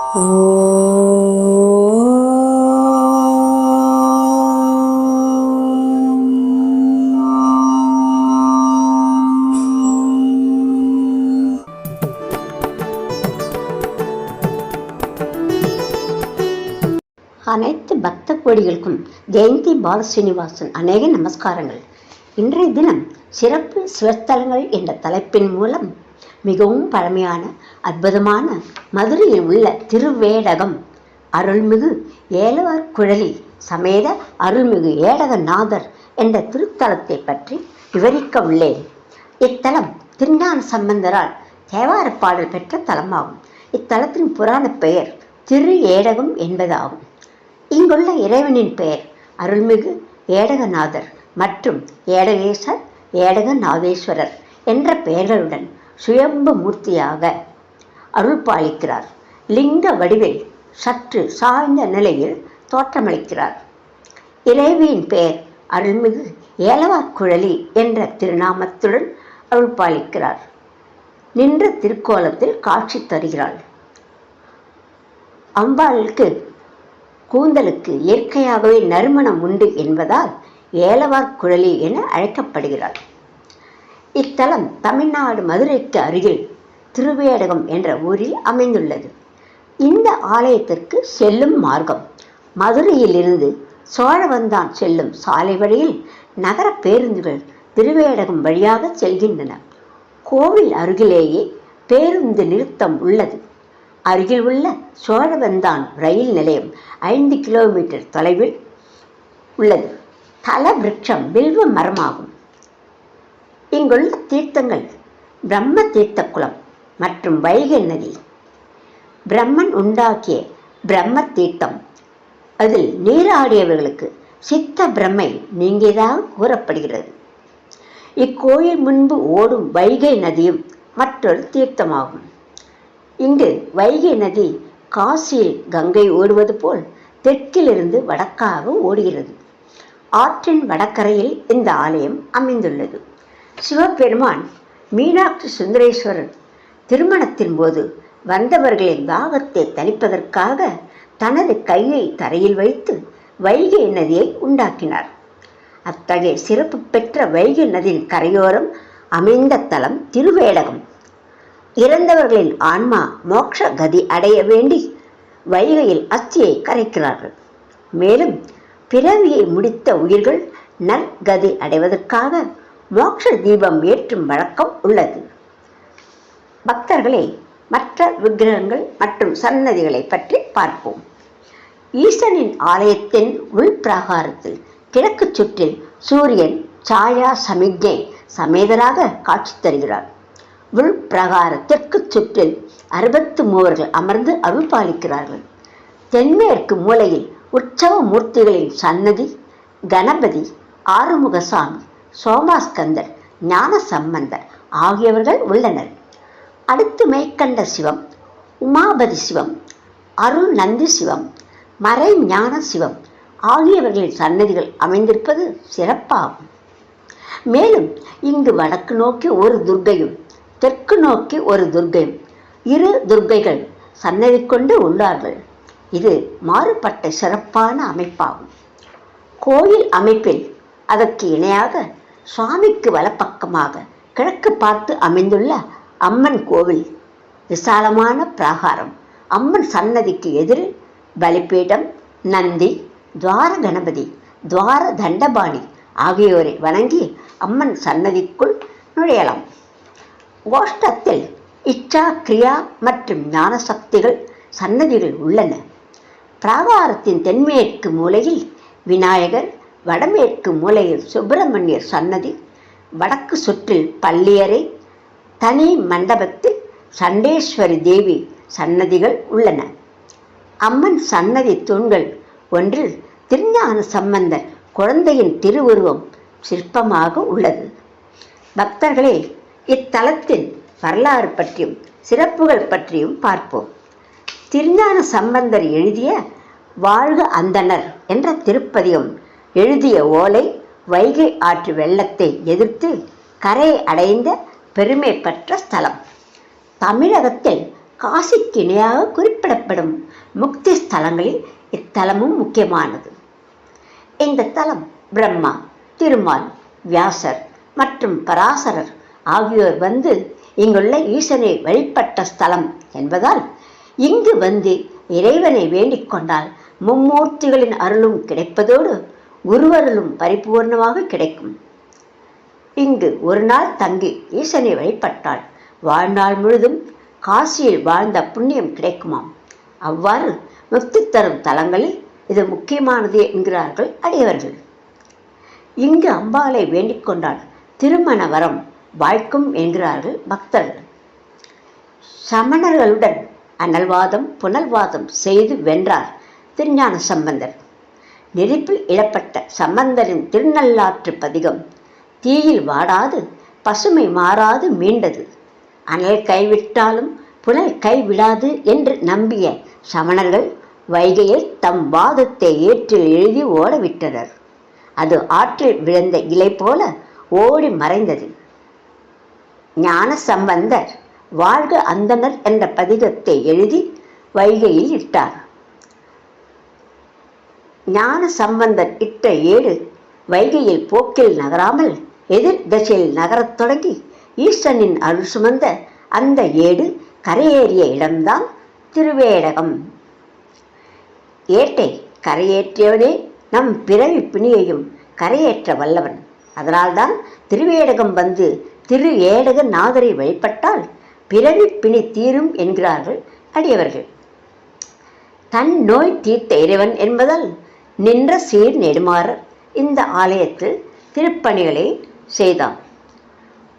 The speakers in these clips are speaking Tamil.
அனைத்து பக்த கோடிகளுக்கும் ஜெயந்தி பாலஸ்ரீனிவாசன் அநேக நமஸ்காரங்கள். இன்றைய தினம் சிறப்பு சிவஸ்தலங்கள் என்ற தலைப்பின் மூலம் மிகவும் பழமையான அற்புதமான மதுரையில் உள்ள திருவேடகம் அருள்மிகு ஏலவார் குழலி சமேத அருள்மிகு ஏடகநாதர் என்ற திருத்தலத்தை பற்றி விவரிக்க உள்ளேன். இத்தலம் திருஞான சம்பந்தரால் தேவார பாடல் பெற்ற தலமாகும். இத்தலத்தின் புராண பெயர் திரு ஏடகம் என்பதாகும். இங்குள்ள இறைவனின் பெயர் அருள்மிகு ஏடகநாதர் மற்றும் ஏடகேசர், ஏடகநாதேஸ்வரர் என்ற பெயர்களுடன் சுயம்பு மூர்த்தியாக அருள் பாலிக்கிறார். லிங்க வடிவில் சற்று சாய்ந்த நிலையில் தோற்றமளிக்கிறார். இறைவியின் பெயர் அருள்மிகு ஏலவார் குழலி என்ற திருநாமத்துடன் அருள் பாலிக்கிறார். நின்ற திருக்கோலத்தில் காட்சி தருகிறாள். அம்பாளுக்கு கூந்தலுக்கு இயற்கையாகவே நறுமணம் உண்டு என்பதால் ஏலவார் குழலி என அழைக்கப்படுகிறார். இத்தலம் தமிழ்நாடு மதுரைக்கு அருகில் திருவேடகம் என்ற ஊரில் அமைந்துள்ளது. இந்த ஆலயத்திற்கு செல்லும் மார்க்கம் மதுரையிலிருந்து சோழவந்தான் செல்லும் சாலை வழியில் நகர பேருந்துகள் திருவேடகம் வழியாக செல்கின்றன. கோவில் அருகிலேயே பேருந்து நிறுத்தம் உள்ளது. அருகில் உள்ள சோழவந்தான் ரயில் நிலையம் 5 கிலோமீட்டர் தொலைவில் உள்ளது. தல விருட்சம் வில்வ மரமாகும். இங்குள்ள தீர்த்தங்கள் பிரம்ம தீர்த்த குளம் மற்றும் வைகை நதி. பிரம்மன் உண்டாக்கிய பிரம்ம தீர்த்தம். அதில் நீராடியவர்களுக்கு சித்த பிரம்மை நீங்கியதாக கூறப்படுகிறது. இக்கோயில் முன்பு ஓடும் வைகை நதியும் மற்றொரு தீர்த்தமாகும். இங்கு வைகை நதி காசியில் கங்கை ஓடுவது போல் தெற்கிலிருந்து வடக்காக ஓடுகிறது. ஆற்றின் வடக்கரையில் இந்த ஆலயம் அமைந்துள்ளது. சிவபெருமான் மீனாட்சி சுந்தரேஸ்வரர் திருமணத்தின் போது வந்தவர்களின் தாகத்தை தணிப்பதற்காக தனது கையை தரையில் வைத்து வைகை நதியை உண்டாக்கினார். அத்தகைய சிறப்பு பெற்ற வைகை நதியின் கரையோரம் அமைந்த தலம் திருவேடகம். இறந்தவர்களின் ஆன்மா மோட்ச கதி அடைய வேண்டி வைகையில் அஸ்தியை கரைக்கிறார்கள். மேலும் பிறவியை முடித்த உயிர்கள் நற்கதி அடைவதற்காக மோட்ச தீபம் ஏற்றும் வழக்கம் உள்ளது. பக்தர்களே, மற்ற விக்கிரகங்கள் மற்றும் சன்னதிகளை பற்றி பார்ப்போம். ஈசனின் ஆலயத்தின் உள்பிரகாரத்தில் கிழக்கு சுற்றில் சூரியன் சாயா சமிக்ஞை சமேதராக காட்சி தருகிறார். உள்பிரகாரத்திற்கு சுற்றில் 63 அமர்ந்து அருள் பாலிக்கிறார்கள். தென்மேற்கு மூலையில் உற்சவ மூர்த்திகளின் சன்னதி, கணபதி, ஆறுமுகசாமி, சோமாஸ்கந்தர், ஞான சம்பந்தர் ஆகியவர்கள் உள்ளனர். அடுத்து மெய்கண்ட சிவம், உமாபதி சிவம், அருள் நந்தி சிவம், மறை ஞான சிவம் ஆகியவர்களின் சன்னதிகள் அமைந்திருப்பது சிறப்பாகும். மேலும் இங்கு வடக்கு நோக்கி ஒரு துர்க்கையும் தெற்கு நோக்கி ஒரு துர்க்கையும், 2 துர்க்கைகள் சன்னதி கொண்டு உள்ளார்கள். இது மாறுபட்ட சிறப்பான அமைப்பாகும். கோயில் அமைப்பில் அதற்கு இணையாக சுவாமிக்கு வலப்பக்கமாக கிழக்கு பார்த்து அமைந்துள்ள அம்மன் கோவில், விசாலமான பிராகாரம், அம்மன் சன்னதிக்கு எதிரில் பலிபீடம், நந்தி, துவார கணபதி, துவார தண்டபாணி ஆகியோரை வணங்கி அம்மன் சன்னதிக்குள் நுழையலாம். கோஷ்டத்தில் இச்சா, கிரியா மற்றும் ஞான சக்திகள் சன்னதிகள் உள்ளன. பிராகாரத்தின் தென்மேற்கு மூலையில் விநாயகர், வடமேற்கு மூலையில் சுப்பிரமணியர் சன்னதி, வடக்கு சுற்றில் பள்ளியறை, தனி மண்டபத்தில் சண்டேஸ்வரி தேவி சன்னதிகள் உள்ளன. அம்மன் சன்னதி தூண்கள் ஒன்றில் திருஞான சம்பந்தர் குழந்தையின் திருவுருவம் சிற்பமாக உள்ளது. பக்தர்களே, இத்தலத்தின் வரலாறு பற்றியும் சிறப்புகள் பற்றியும் பார்ப்போம். திருஞான சம்பந்தர் எழுதிய வாழ்க அந்தணர் என்ற திருப்பதிகம் எழுதிய ஓலை வைகை ஆற்று வெள்ளத்தை எதிர்த்து கரையை அடைந்த பெருமை பெற்ற ஸ்தலம். தமிழகத்தில் காசிக்கு இணையாக குறிப்பிடப்படும் முக்தி ஸ்தலங்களில் இத்தலமும் முக்கியமானது. இந்த தலம் பிரம்மா, திருமால், வியாசர் மற்றும் பராசரர் ஆகியோர் வந்து இங்குள்ள ஈசனை வழிபட்ட ஸ்தலம் என்பதால் இங்கு வந்து இறைவனை வேண்டிக் கொண்டால் மும்மூர்த்திகளின் அருளும் கிடைப்பதோடு குருவருளும் பரிபூர்ணமாக கிடைக்கும். இங்கு ஒரு நாள் தங்கி ஈசனை வழிபட்டால் வாழ்நாள் முழுதும் காசியில் வாழ்ந்த புண்ணியம் கிடைக்குமாம். அவ்வாறு முக்தி தரும் தலங்களில் இது முக்கியமானது என்கிறார்கள் அடியவர்கள். இங்கு அம்பாளை வேண்டிக் கொண்டால் திருமண வரம் வாய்க்கும் என்கிறார்கள் பக்தர்கள். சமணர்களுடன் அனல்வாதம் புனல்வாதம் செய்து வென்றார் திருஞான சம்பந்தர். நெருப்பில் இடப்பட்ட சம்பந்தரின் திருநள்ளாற்று பதிகம் தீயில் வாடாது பசுமை மாறாது மீண்டது, அனல் கைவிட்டாலும் புனல் கைவிடாது என்று நம்பிய சமணர்கள் வைகையில் தம் வாதத்தை ஏற்றில் எழுதி ஓடவிட்டனர். அது ஆற்றில் விழுந்த இலை போல ஓடி மறைந்தது. ஞான சம்பந்தர் வாழ்க அந்தனர் என்ற பதிகத்தை எழுதி வைகையில் இட்டார். ஞான சம்பந்தர் இட்ட ஏடு வைகையில் போக்கில் நகராமல் எதிர் திசையில் நகரத் தொடங்கி ஈசனின் அருள் சுமந்த அந்த ஏடு கரையேறிய இடம்தான் திருவேடகம். ஏட்டை கரையேற்றியவனே நம் பிறவி பிணியையும் கரையேற்ற வல்லவன். அதனால்தான் திருவேடகம் வந்து திரு ஏடக நாதரை வழிபட்டால் பிறவி பிணி தீரும் என்கிறார்கள் அடியவர்கள். தன் நோய் தீர்த்த இறைவன் என்பதால் நின்ற சீர் நெடுமாறர் இந்த ஆலயத்தில் திருப்பணிகளை செய்தான்.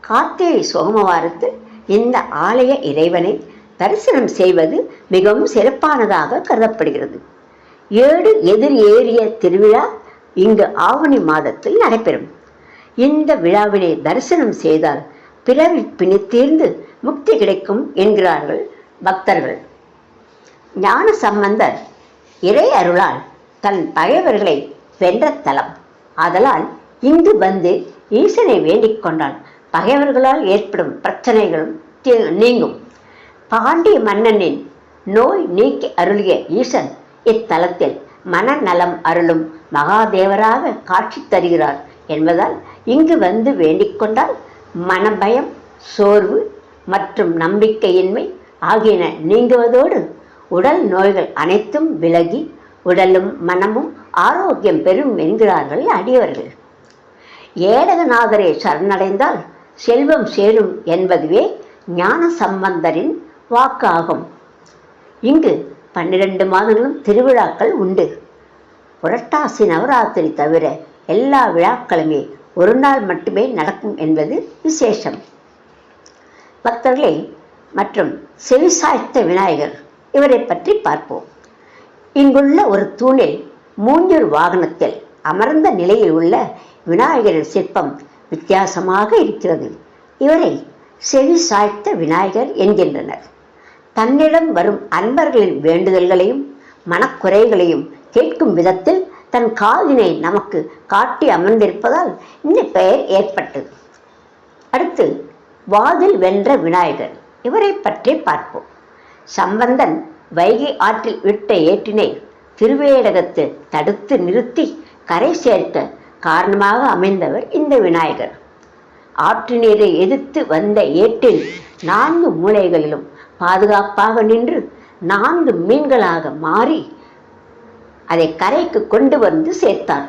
கார்த்திகை சோமவாரத்தில் இந்த ஆலய இறைவனை தரிசனம் செய்வது மிகவும் சிறப்பானதாக கருதப்படுகிறது. 7 எதிர் ஏறிய திருவிழா இங்கு ஆவணி மாதத்தில் நடைபெறும். இந்த விழாவினை தரிசனம் செய்தால் பிறவி பிணி தீர்ந்து முக்தி கிடைக்கும் என்கிறார்கள் பக்தர்கள். ஞான சம்பந்தர் இறை அருளால் தன் பகைவர்களை வென்ற தலம். ஆதலால் இங்கு வந்து ஈசனை வேண்டிக் கொண்டால் பகைவர்களால் ஏற்படும் பிரச்சனைகளும் நீங்கும். பாண்டிய மன்னனின் நோய் நீக்கி அருளிய ஈசன் இத்தலத்தில் மனநலம் அருளும் மகாதேவராக காட்சி தருகிறார் என்பதால் இங்கு வந்து வேண்டிக் கொண்டால் மனபயம், சோர்வு மற்றும் நம்பிக்கையின்மை ஆகியன நீங்குவதோடு உடல் நோய்கள் அனைத்தும் விலகி உடலும் மனமும் ஆரோக்கியம் பெறும் என்கிறார்கள் அடியவர்கள். ஏடகநாதரை சரணடைந்தால் செல்வம் சேரும் என்பதுவே ஞான சம்பந்தரின் வாக்கு ஆகும். இங்கு 12 மாதங்களும் திருவிழாக்கள் உண்டு. புரட்டாசி நவராத்திரி தவிர எல்லா விழாக்களுமே ஒரு நாள் மட்டுமே நடக்கும் என்பது விசேஷம். பக்தர்களே, மற்றும் செவிசாய்த்த விநாயகர் இவரை பற்றி பார்ப்போம். இங்குள்ள ஒரு தூணில் மூஞ்சூர் வாகனத்தில் அமர்ந்த நிலையில் உள்ள விநாயகரின் சிற்பம் வித்தியாசமாக இருக்கிறது. இவரை செவிசாய்த்த விநாயகர் என்கின்றனர். தன்னிடம் வரும் அன்பர்களின் வேண்டுதல்களையும் மனக்குறைகளையும் கேட்கும் விதத்தில் தன் காதினை நமக்கு காட்டி அமர்ந்திருப்பதால் இந்த பெயர் ஏற்பட்டது. அடுத்து வாதில் வென்ற விநாயகர் இவரை பற்றி பார்ப்போம். சம்பந்தன் வைகை ஆற்றில் விட்ட ஏற்றினை திருவேடகத்தை தடுத்து நிறுத்தி கரை சேர்க்க காரணமாக அமைந்தவர் இந்த விநாயகர். ஆற்று நீரை எதிர்த்து வந்த ஏற்றில் 4 மூலைகளிலும் பாதுகாப்பாக நின்று 4 மீன்களாக மாறி அதை கரைக்கு கொண்டு வந்து சேர்த்தார்.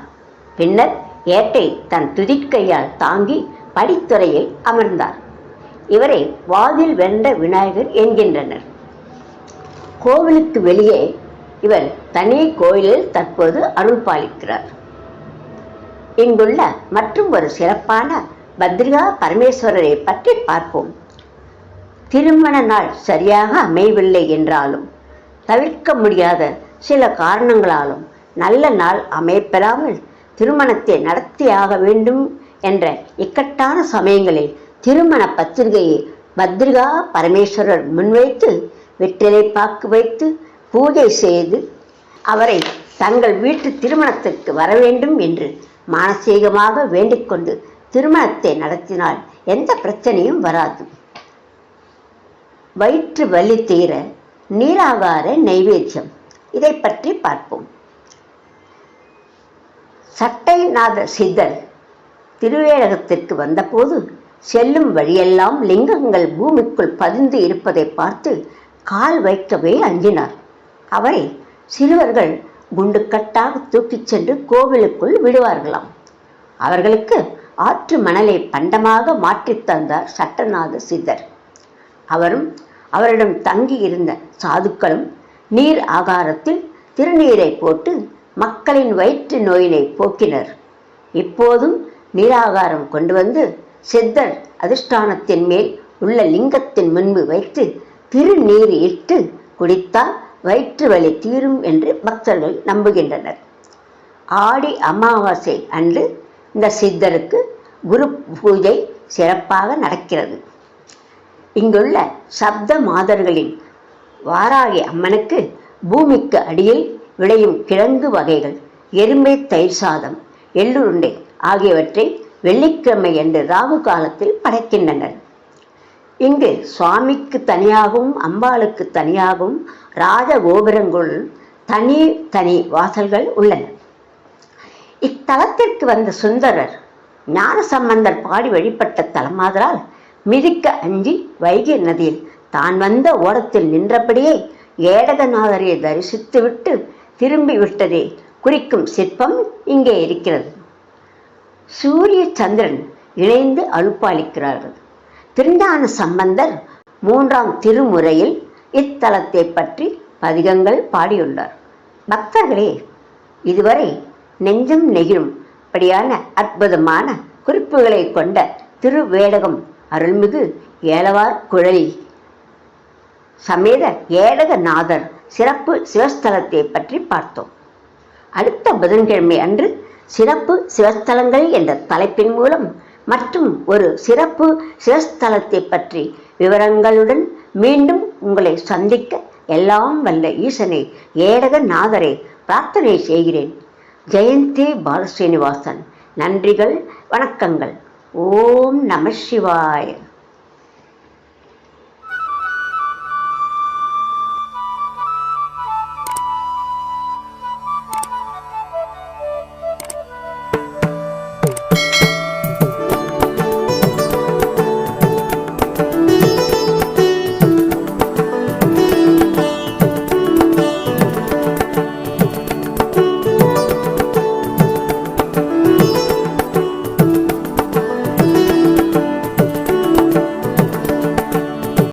பின்னர் ஏட்டை தன் துதிக்கையால் தாங்கி படித்துறையில் அமர்ந்தார். இவரை வாதில் வென்ற விநாயகர் என்கின்றனர். கோவிலுக்கு வெளியே இவர் தனி கோயிலில் தற்போது அருள் பாலிக்கிறார். இங்குள்ள மற்றும் ஒரு சிறப்பான பத்ரிகா பரமேஸ்வரரை பற்றி பார்ப்போம். திருமண நாள் சரியாக அமையவில்லை என்றாலும் தவிர்க்க முடியாத சில காரணங்களாலும் நல்ல நாள் அமையப்பெறாமல் திருமணத்தை நடத்தியாக வேண்டும் என்ற இக்கட்டான சமயங்களில் திருமண பத்திரிகையை பத்ரிகா பரமேஸ்வரர் முன்வைத்து வெற்றிலை பாக்கு வைத்து பூஜை செய்து அவரை தங்கள் வீட்டு திருமணத்திற்கு வர வேண்டும் என்று மானசீகமாக வேண்டிக்கொண்டு திருமணத்தை நடத்தினால் எந்த பிரச்சனையும் வராது. வயிற்று வலி தீர நீராகார நைவேத்தியம். இதை பற்றி பார்ப்போம். சட்டைநாத சித்தர் திருவேழகத்திற்கு வந்தபோது செல்லும் வழியெல்லாம் லிங்கங்கள் பூமிக்குள் பதிந்து இருப்பதை பார்த்து கால் வைக்கவே அஞ்சினார். அவரை சிறுவர்கள் குண்டுக்கட்டாக தூக்கிச் சென்று கோவிலுக்குள் விடுவார்களாம். அவர்களுக்கு ஆற்று மணலை பண்டமாக மாற்றித் தந்தார் சட்டநாத சித்தர். அவரும் அவரிடம் தங்கி இருந்த சாதுக்களும் நீர் ஆகாரத்தில் திருநீரை போட்டு மக்களின் வயிற்று நோயினை போக்கினர். இப்போதும் நீராகாரம் கொண்டு வந்து சித்தர் அதிஷ்டானத்தின் மேல் உள்ள லிங்கத்தின் முன்பு வைத்து திருநீர் இட்டு குடித்தால் வயிற்று வலி தீரும் என்று பக்தர்கள் நம்புகின்றனர். ஆடி அமாவாசை அன்று இந்த சித்தருக்கு குரு பூஜை சிறப்பாக நடக்கிறது. இங்குள்ள சப்த மாதர்களின் வாராகி அம்மனுக்கு பூமிக்கு அடியில் விளையும் கிழங்கு வகைகள், எருமை தயிர் சாதம், எள்ளுருண்டை ஆகியவற்றை வெள்ளிக்கிழமை என்று ராகு காலத்தில் படைக்கின்றனர். இங்கு சுவாமிக்கு தனியாகவும் அம்பாளுக்கு தனியாகவும் ராஜகோபுரங்கள் தனி வாசல்கள் உள்ளன. இத்தலத்திற்கு வந்த சுந்தரர் ஞானசம்பந்தர் பாடி வழிபட்ட தலமாதலால் மிதிக்க அஞ்சி வைகை நதியில் தான் வந்த ஓடத்தில் நின்றபடியே ஏடகநாதரை தரிசித்துவிட்டு திரும்பி விட்டதை குறிக்கும் சிற்பம் இங்கே இருக்கிறது. சூரிய சந்திரன் இணைந்து அருள்பாலிக்கிறார்கள். திருஞான சம்பந்தர் 3ஆம் திருமுறையில் இத்தலத்தை பற்றி பதிகங்கள் பாடியுள்ளார். பக்தர்களே, இதுவரை நெஞ்சம் நெகிழும் படியான அற்புதமான குறிப்புகளை கொண்ட திருவேடகம் அருள்மிகு ஏலவார் குழலி சமேத ஏடகநாதர் சிறப்பு சிவஸ்தலத்தை பற்றி பார்த்தோம். அடுத்த புதன்கிழமை அன்று சிறப்பு சிவஸ்தலங்கள் என்ற தலைப்பின் மூலம் மற்றும் ஒரு சிறப்பு சிவஸ்தலத்தை பற்றி விவரங்களுடன் மீண்டும் உங்களை சந்திக்க எல்லாம் வல்ல ஈசனை ஏடகநாதரை பிரார்த்தனை செய்கிறேன். ஜெயந்தி பாலஸ்ரீனிவாசன். நன்றிகள், வணக்கங்கள். ஓம் நம சிவாய.